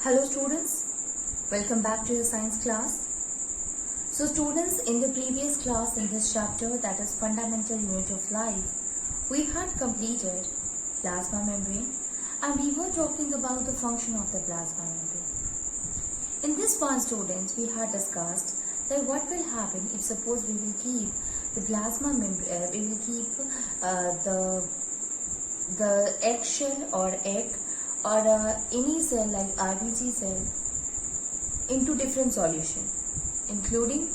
Hello students, welcome back to your science class. So students, in the previous class in this chapter, that is fundamental unit of life, we had completed plasma membrane and we were talking about the function of the plasma membrane. In this one, students, we had discussed that what will happen if suppose we will keep the plasma membrane, we will keep the eggshell or egg or any cell like RBC cell into different solution, including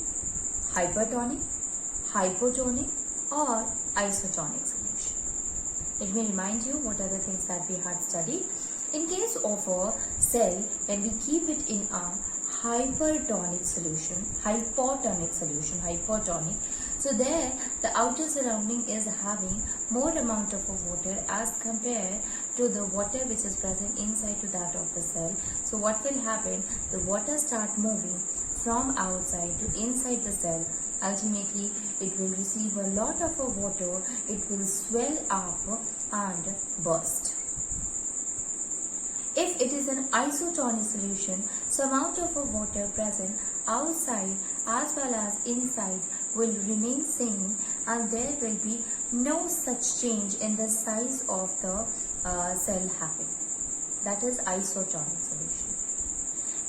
hypertonic, hypotonic or isotonic solution. Let me remind you what are the things that we had studied. In case of a cell, when we keep it in a hypertonic solution, hypotonic, so there the outer surrounding is having more amount of water as compared to the water which is present inside to that of the cell. So what will happen? The water start moving from outside to inside the cell. Ultimately, it will receive a lot of water, it will swell up and burst. If it is an isotonic solution, so amount of water present outside as well as inside will remain same and there will be no such change in the size of the cell happen. That is isotonic solution.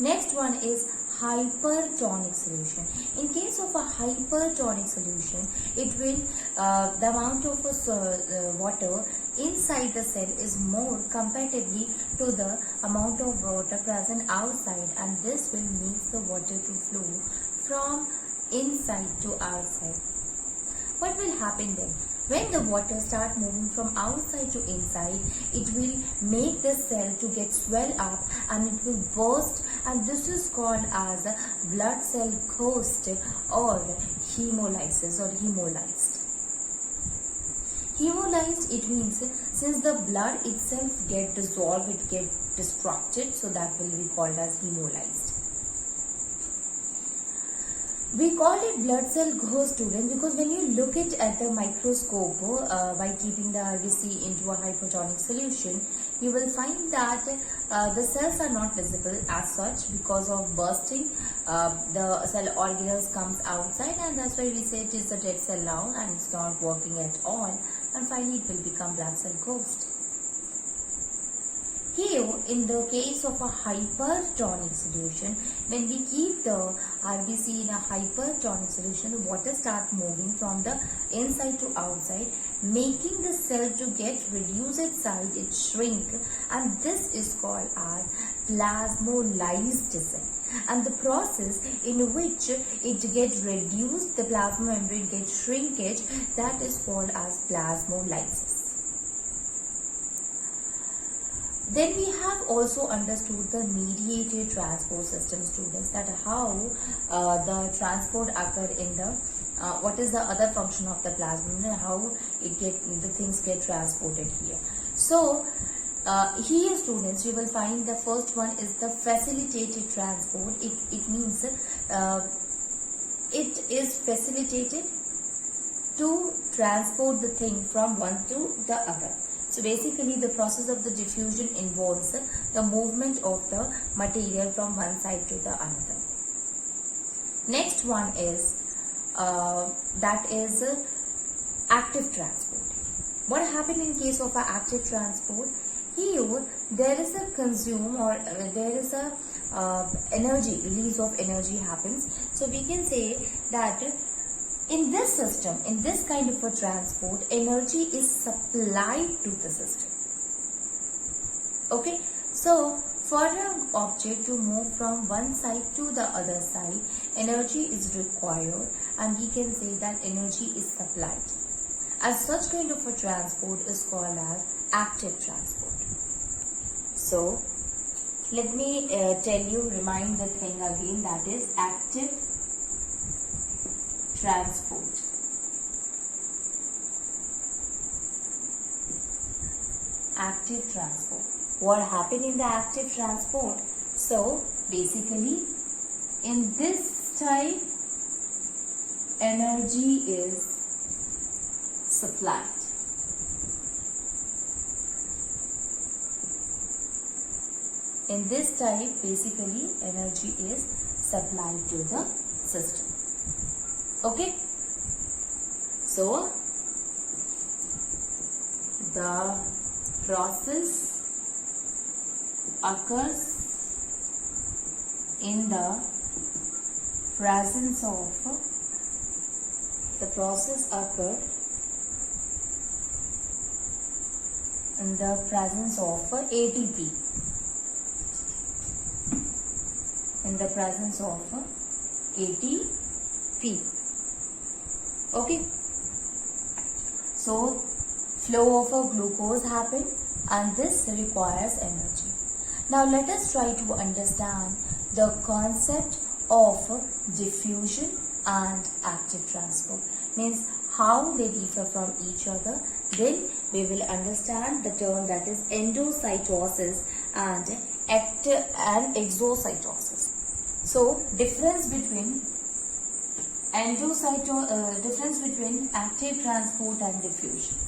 Next one is hypertonic solution. In case of a hypertonic solution, it will the amount of water inside the cell is more comparatively to the amount of water present outside, and this will make the water to flow from inside to outside. What will happen then? When the water start moving from outside to inside, it will make the cell to get swell up and it will burst, and this is called as a blood cell ghost or hemolysis or hemolyzed. Hemolyzed, it means since the blood itself get dissolved, it get destructed, so that will be called as hemolyzed. We call it blood cell ghost, students, because when you look it at the microscope by keeping the RBC into a hypotonic solution, you will find that the cells are not visible as such because of bursting. The cell organelles comes outside, and that's why we say it is a dead cell now and it's not working at all, and finally it will become blood cell ghost. Here, in the case of a hypertonic solution, when we keep the RBC in a hypertonic solution, the water starts moving from the inside to outside, making the cell to get reduce its size, it shrink, and this is called as plasmolyzed cell. And the process in which it gets reduced, the plasma membrane gets shrinkage, that is called as plasmolysis. Then we have also understood the mediated transport system, students, that how the transport occur in the what is the other function of the plasma and how the things get transported here. So here, students, you will find the first one is the facilitated transport. It means it is facilitated to transport the thing from one to the other. So basically the process of the diffusion involves the movement of the material from one side to the another. Next one is that is active transport. What happens in case of an active transport? Here there is a consume or there is a energy, release of energy happens. So we can say that in this system, in this kind of a transport, energy is supplied to the system. Okay, so for an object to move from one side to the other side, energy is required, and we can say that energy is supplied. As such kind of a transport is called as active transport. So let me remind the thing again, that is active transport. Active transport. What happened in the active transport? So basically in this type, energy is supplied. In this type, basically energy is supplied to the system. Okay? So, the process occurs in the presence of ATP. In the presence of ATP. Okay. So, flow of a glucose happen and this requires energy. Now let us try to understand the concept of diffusion and active transport. Means how they differ from each other. Then we will understand the term that is endocytosis and exocytosis. So difference between active transport and diffusion.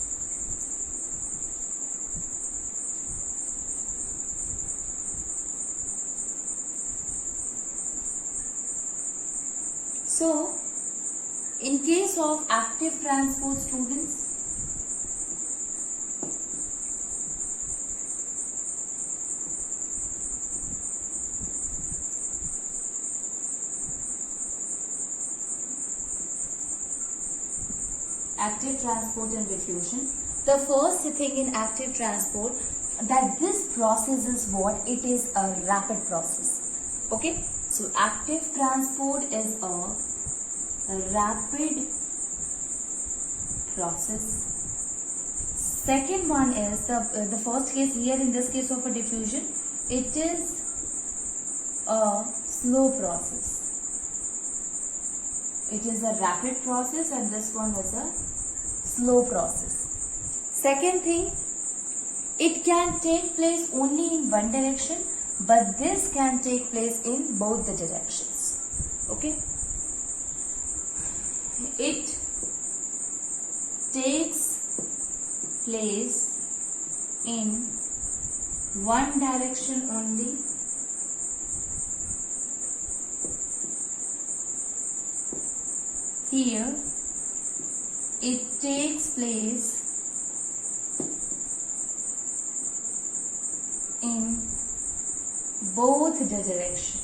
So, in case of active transport, students, active transport and diffusion. The first thing in active transport, that this process is what? It is a rapid process. Okay? So, active transport is a rapid process. Second one is the first case here, in this case of a diffusion, it is a slow process. It is a rapid process and this one is a slow process. Second thing, it can take place only in one direction, but this can take place in both the directions. Okay? It takes place in one direction only, here it takes place in both the directions.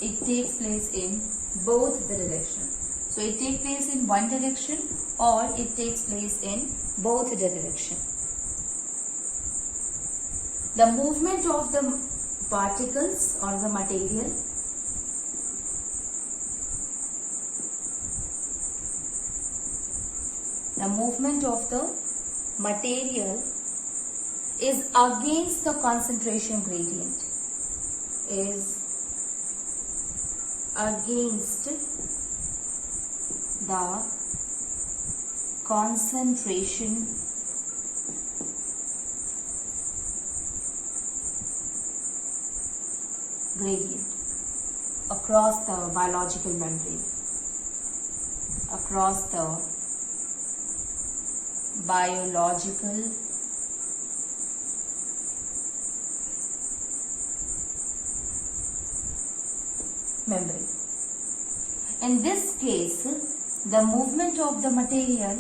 It takes place in both the directions. So it takes place in one direction or it takes place in both the direction. The movement of the particles or the material is against the concentration gradient. Is against the concentration gradient across the biological membrane. Across the biological membrane. In this case, the movement of the material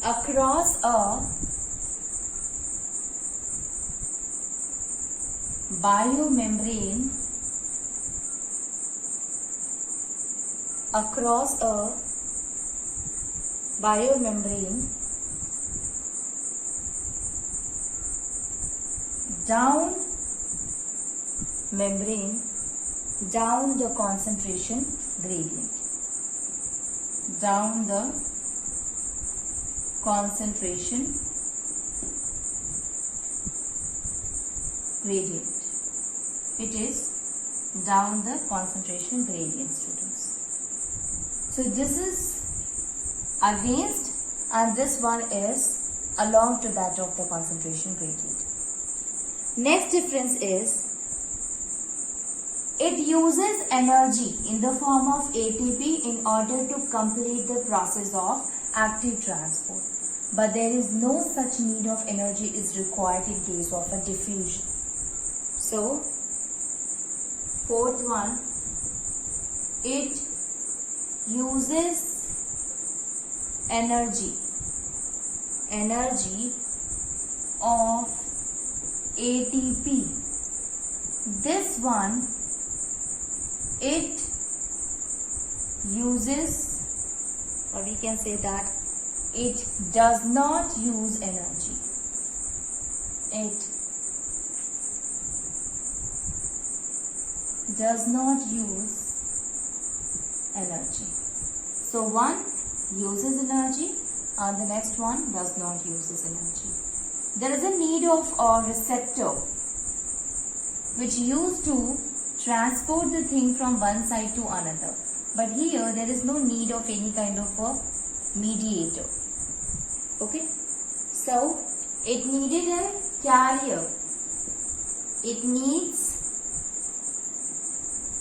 across a biomembrane down the concentration gradient. Down the concentration gradient. It is down the concentration gradient, students. So this is against and this one is along to that of the concentration gradient. Next difference is It uses energy in the form of ATP in order to complete the process of active transport. But there is no such need of energy is required in case of a diffusion. So, fourth one, it uses energy of ATP. This one, it uses, or we can say that it does not use energy. It does not use energy. So one uses energy and the next one does not use energy. There is a need of a receptor which used to transport the thing from one side to another. But here there is no need of any kind of a mediator. Okay. So it needed a carrier. It needs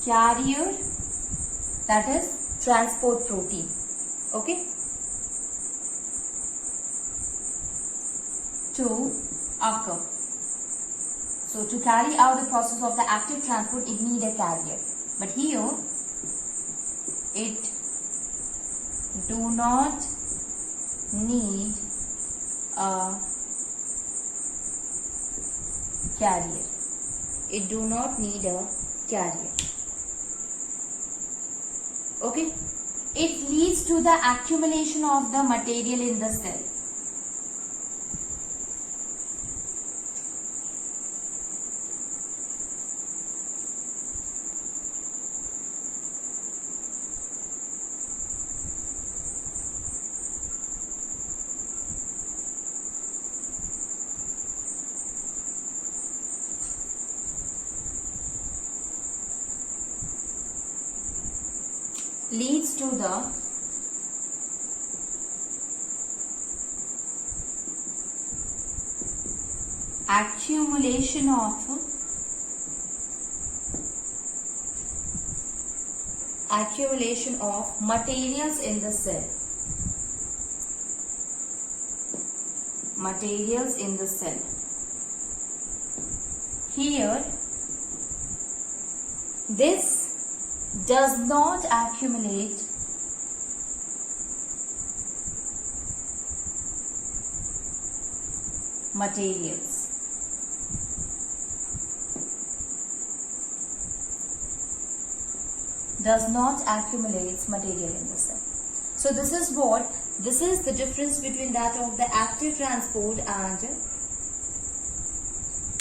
carrier, that is transport protein. Okay. To occur. So to carry out the process of the active transport, it needs a carrier. But here, it do not need a carrier. It do not need a carrier. Okay. It leads to the accumulation of the material in the cell. Leads to the accumulation of materials in the cell. Materials in the cell. Here, this does not accumulate materials. Does not accumulate material in the cell. So this is the difference between that of the active transport and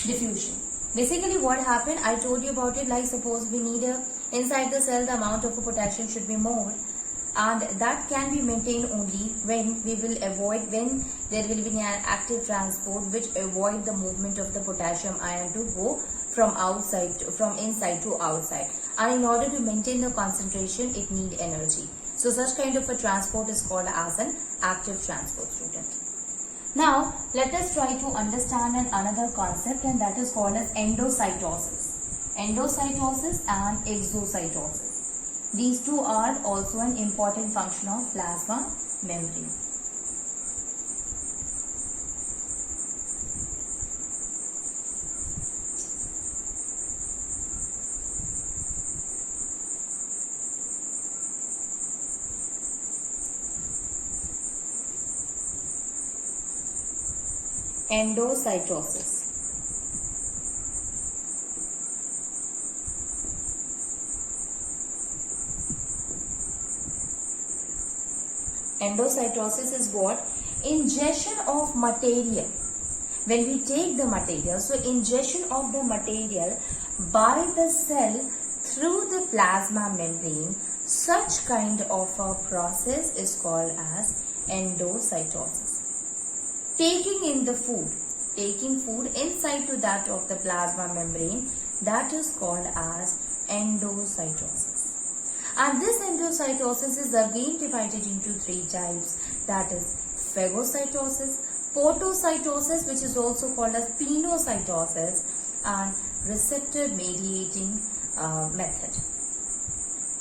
diffusion. Basically what happened, I told you about it, like suppose we need inside the cell the amount of potassium should be more, and that can be maintained only when there will be an active transport which avoid the movement of the potassium ion to go from inside to outside, and in order to maintain the concentration it need energy. So such kind of a transport is called as an active transport, student. Now let us try to understand another concept, and that is called as endocytosis. Endocytosis and exocytosis. These two are also an important function of plasma membrane. Endocytosis. Endocytosis is what? Ingestion of material. When we take the material, so ingestion of the material by the cell through the plasma membrane, such kind of a process is called as endocytosis. Taking food inside to that of the plasma membrane, that is called as endocytosis. And this endocytosis is again divided into three types, that is phagocytosis, podocytosis, which is also called as pinocytosis, and receptor mediating method.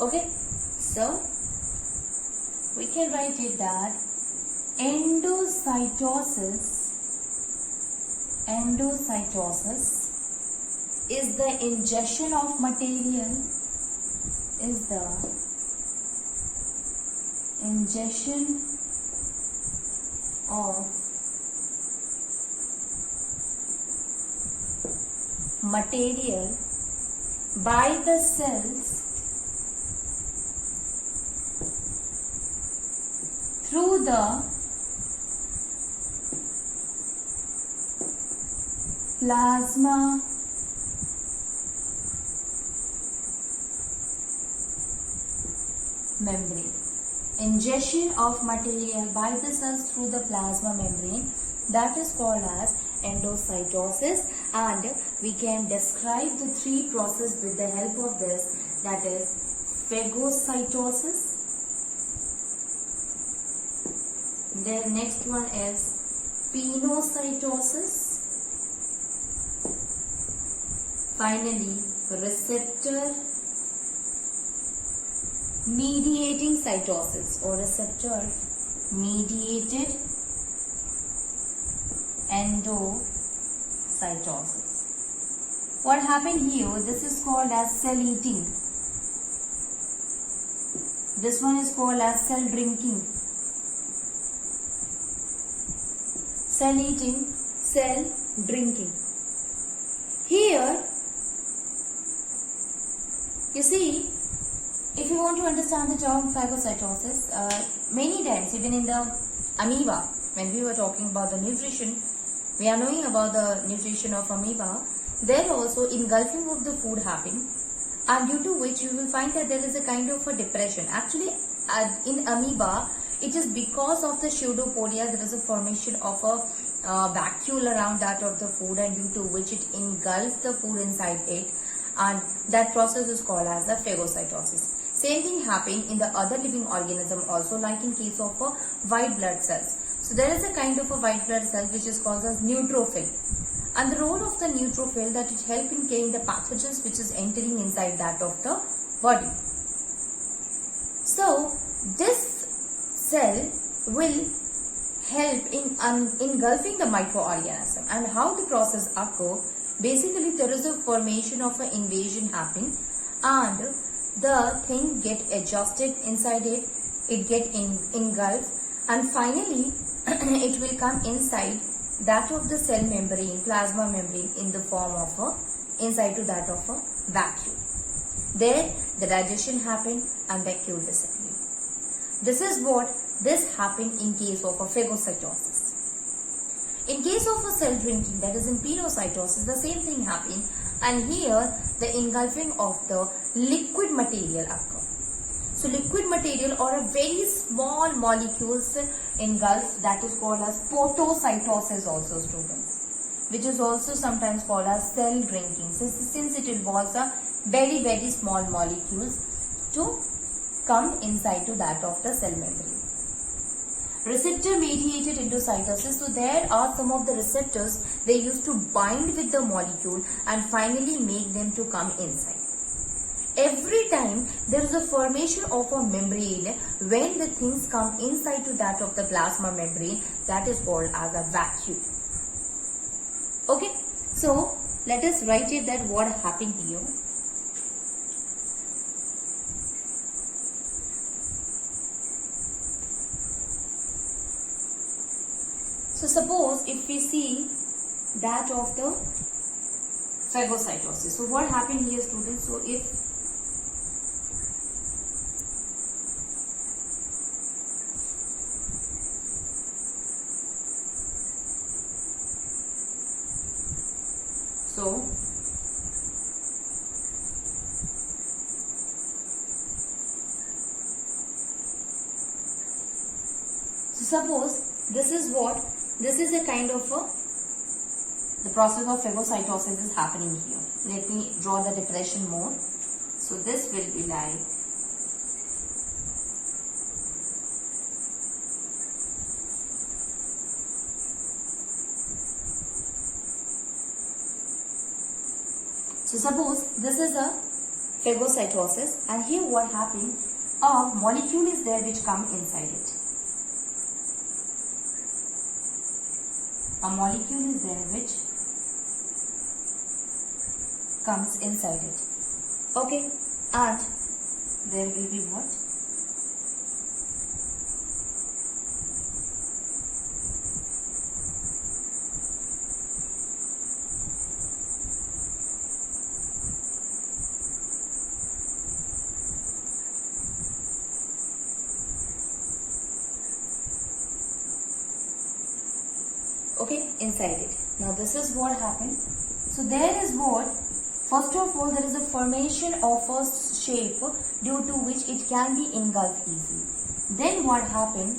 Okay, so we can write it that endocytosis is the ingestion of material, of material by the cells through the plasma membrane. Ingestion of material by the cells through the plasma membrane, that is called as endocytosis, and we can describe the three processes with the help of this, that is phagocytosis. The next one is pinocytosis. Finally, receptor mediating cytosis or receptor mediated endocytosis. What happened here? This is called as cell eating. This one is called as cell drinking. Cell eating, cell drinking. Here, you see, if you want to understand the term phagocytosis, many times even in the amoeba, when we were talking about the nutrition, we are knowing about the nutrition of amoeba, there also engulfing of the food happen, and due to which you will find that there is a kind of a depression. Actually, in amoeba, it is because of the pseudopodia, there is a formation of a vacuole around that of the food, and due to which it engulfs the food inside it, and that process is called as the phagocytosis. Same thing happen in the other living organism also, like in case of white blood cells. So there is a kind of a white blood cell which is called as neutrophil, and the role of the neutrophil, that it helps in killing the pathogens which is entering inside that of the body. So this cell will help in engulfing the microorganism. And how the process occur? Basically, there is a formation of an invasion happen, and the thing get adjusted inside it, it get engulfed, and finally it will come inside that of the cell membrane, plasma membrane, in the form of a inside to that of a vacuole. There the digestion happen and vacuole disappear. This is what this happen in case of a phagocytosis. In case of a cell drinking, that is in pinocytosis, the same thing happen, and here the engulfing of the liquid material occur. So liquid material or a very small molecules engulf, that is called as potocytosis also, students, which is also sometimes called as cell drinking, since it involves a very small molecules to come inside to that of the cell membrane. Receptor mediated endocytosis, so there are some of the receptors, they used to bind with the molecule and finally make them to come inside. Every time there is a formation of a membrane, when the things come inside to that of the plasma membrane, that is called as a vacuole. Okay, so let us write it that what happened here. So suppose if we see that of the phagocytosis. So what happened here, students? So suppose this is a kind of the process of phagocytosis is happening here. Let me draw the depression more. So this will be like so suppose this is a phagocytosis, and here what happened, a molecule is there which come inside it. A molecule is there which comes inside it. Okay, and there will be what? Okay, inside it. Now this is what happened. So there is what, first of all, there is a formation of a shape due to which it can be engulfed easily. Then what happened,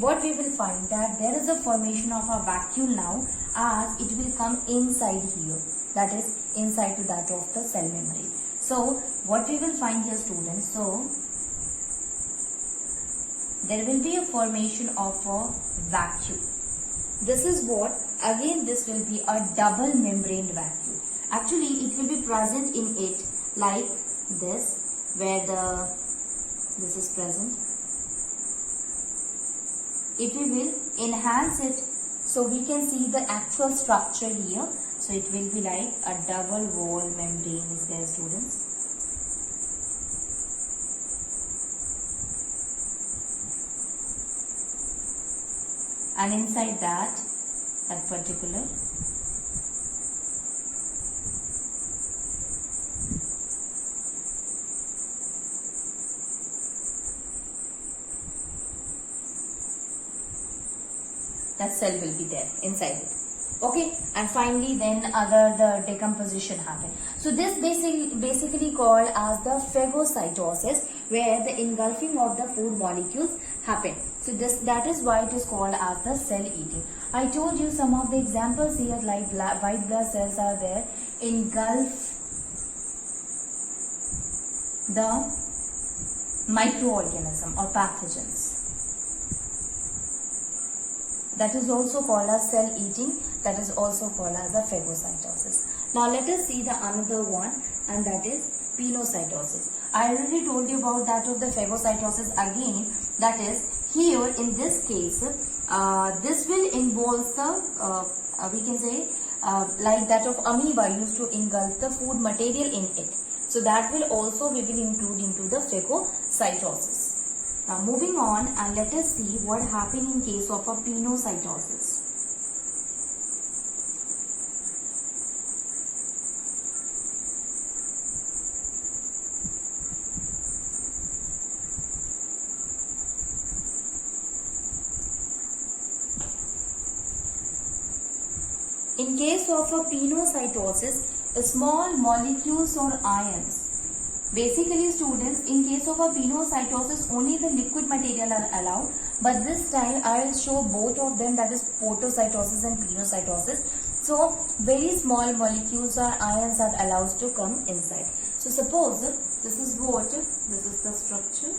what we will find that there is a formation of a vacuole now, as it will come inside here, that is inside to that of the cell membrane. So what we will find here, students, so there will be a formation of a vacuole. This is what, again this will be a double membraned vacuole. Actually it will be present in it like this, where this is present. If we will enhance it, so we can see the actual structure here. So it will be like a double wall membrane is there, students. And inside that particular that cell will be there inside it. Okay, and finally then the decomposition happen. So this basically called as the phagocytosis, where the engulfing of the food molecules happen. So that is why it is called as the cell eating. I told you some of the examples here, like white blood cells are there, engulf the microorganism or pathogens. That is also called as cell eating. That is also called as the phagocytosis. Now let us see the another one, and that is pinocytosis. I already told you about that of the phagocytosis again. That is, here in this case, this will involve the, we can say, like that of amoeba used to engulf the food material in it. So that will also we will include into the phagocytosis. Now moving on, and let us see what happened in case of a pinocytosis. In case of a pinocytosis, small molecules or ions. Basically, students, in case of a pinocytosis, only the liquid material are allowed. But this time, I will show both of them, that is podocytosis and pinocytosis. So, very small molecules or ions are allowed to come inside. So, suppose this is what, this is the structure.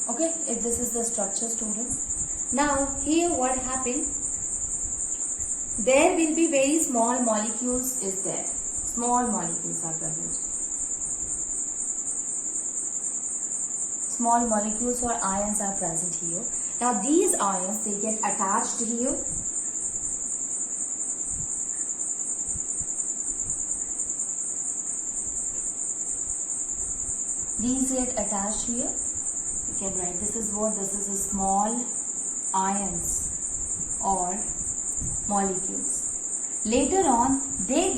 Okay, if this is the structure, students. Now, here what happened? There will be very small molecules is there. Small molecules are present. Small molecules or ions are present here. Now, these ions, they get attached here. These get attached here. You can write, this is what, this is a small ions or molecules. Later on, they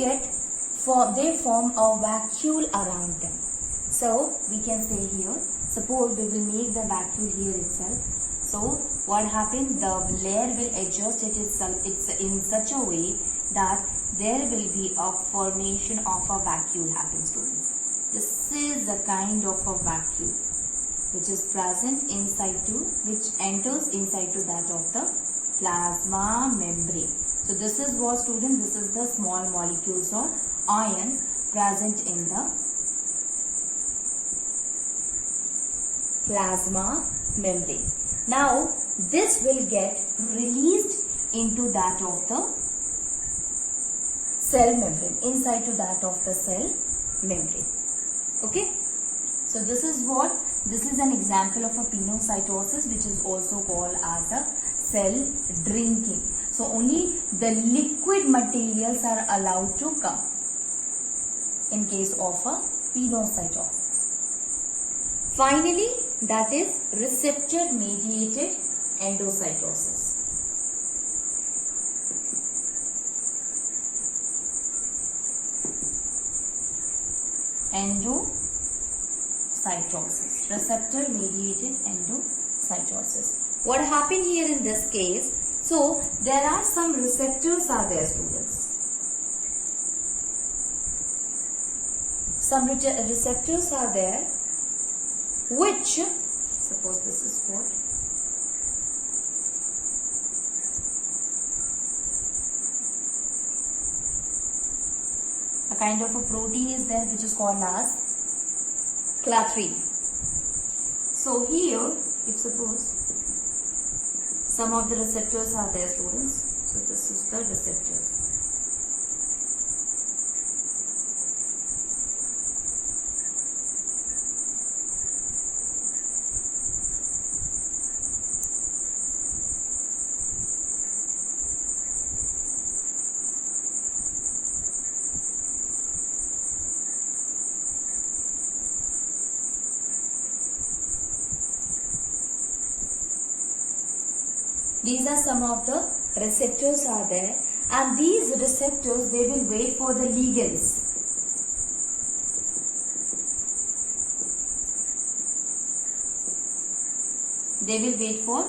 form a vacuole around them. So we can say here, suppose we will make the vacuole here itself. So what happened? The layer will adjust it itself. It's in such a way that there will be a formation of a vacuole happen, students. This is a kind of a vacuole which is present inside to, which enters inside to that of the plasma membrane. So this is what, students, this is the small molecules or ions present in the plasma membrane. Now this will get released into that of the cell membrane, inside to that of the cell membrane. Okay, so this is an example of a pinocytosis, which is also called as a cell drinking. So only the liquid materials are allowed to come in case of a pinocytosis. Finally, that is receptor mediated endocytosis. Endocytosis, receptor mediated endocytosis. What happened here in this case? So there are some receptors are there, students. Some receptors are there which, suppose this is what? A kind of a protein is there which is called as clathrin. So here, if suppose some of the receptors are there, students. So this is the receptors. These are some of the receptors are there, and these receptors, they will wait for the ligands. They will wait for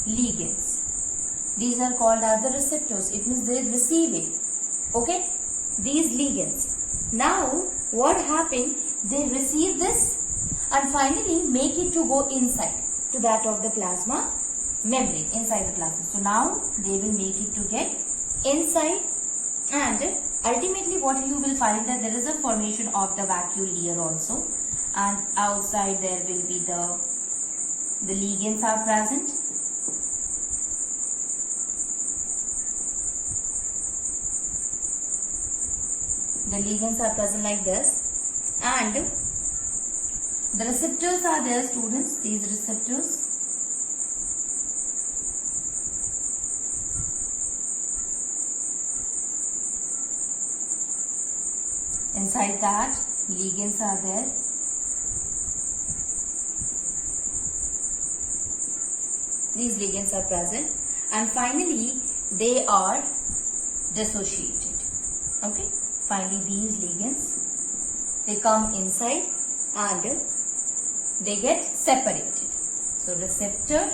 ligands. These are called as the receptors. It means they receive it. Okay? These ligands. Now, what happened? They receive this and finally make it to go inside to that of the plasma membrane, inside the plasma. So now they will make it to get inside, and ultimately what you will find that there is a formation of the vacuole here also, and outside there will be the ligands are present. The ligands are present like this, and the receptors are there, students. These receptors. Inside that, ligands are there. These ligands are present, and finally they are dissociated. Okay. Finally, these ligands, they come inside and they get separated. So receptor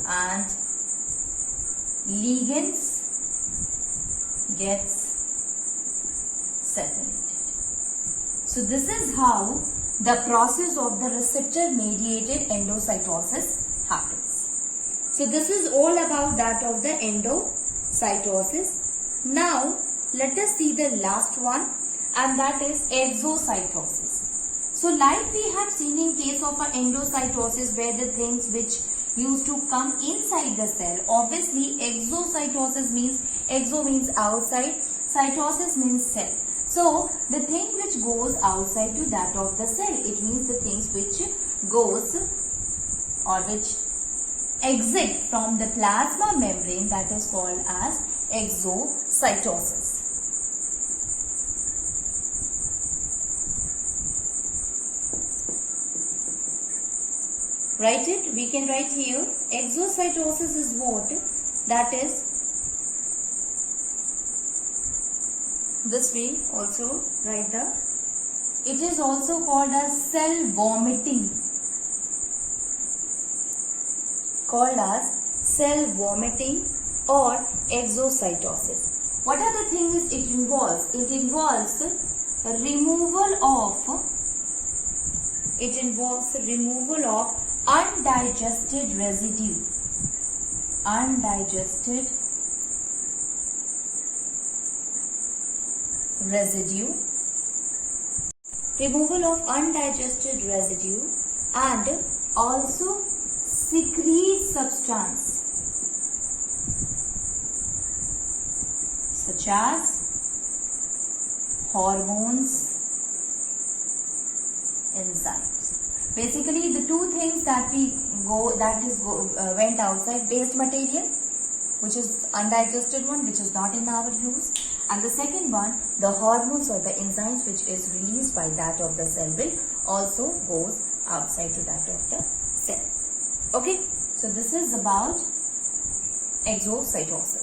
and ligands gets separated. So this is how the process of the receptor mediated endocytosis happens. So this is all about that of the endocytosis. Now let us see the last one, and that is exocytosis. So like we have seen in case of a endocytosis, where the things which used to come inside the cell, obviously exocytosis means, exo means outside, cytosis means cell. So the thing which goes outside to that of the cell, it means the things which goes or which exit from the plasma membrane, that is called as exocytosis. Write it, we can write here, exocytosis is what? That is, this way also write the, it is also called as cell vomiting. Called as cell vomiting or exocytosis. What are the things it involves? It involves removal of undigested residue. Undigested residue, removal of undigested residue, and also secrete substance such as hormones, enzymes. Basically, the two things that went outside: waste material, which is undigested one, which is not in our use, and the second one, the hormones or the enzymes, which is released by that of the cell, will also goes outside to that of the cell. Okay, so this is about exocytosis.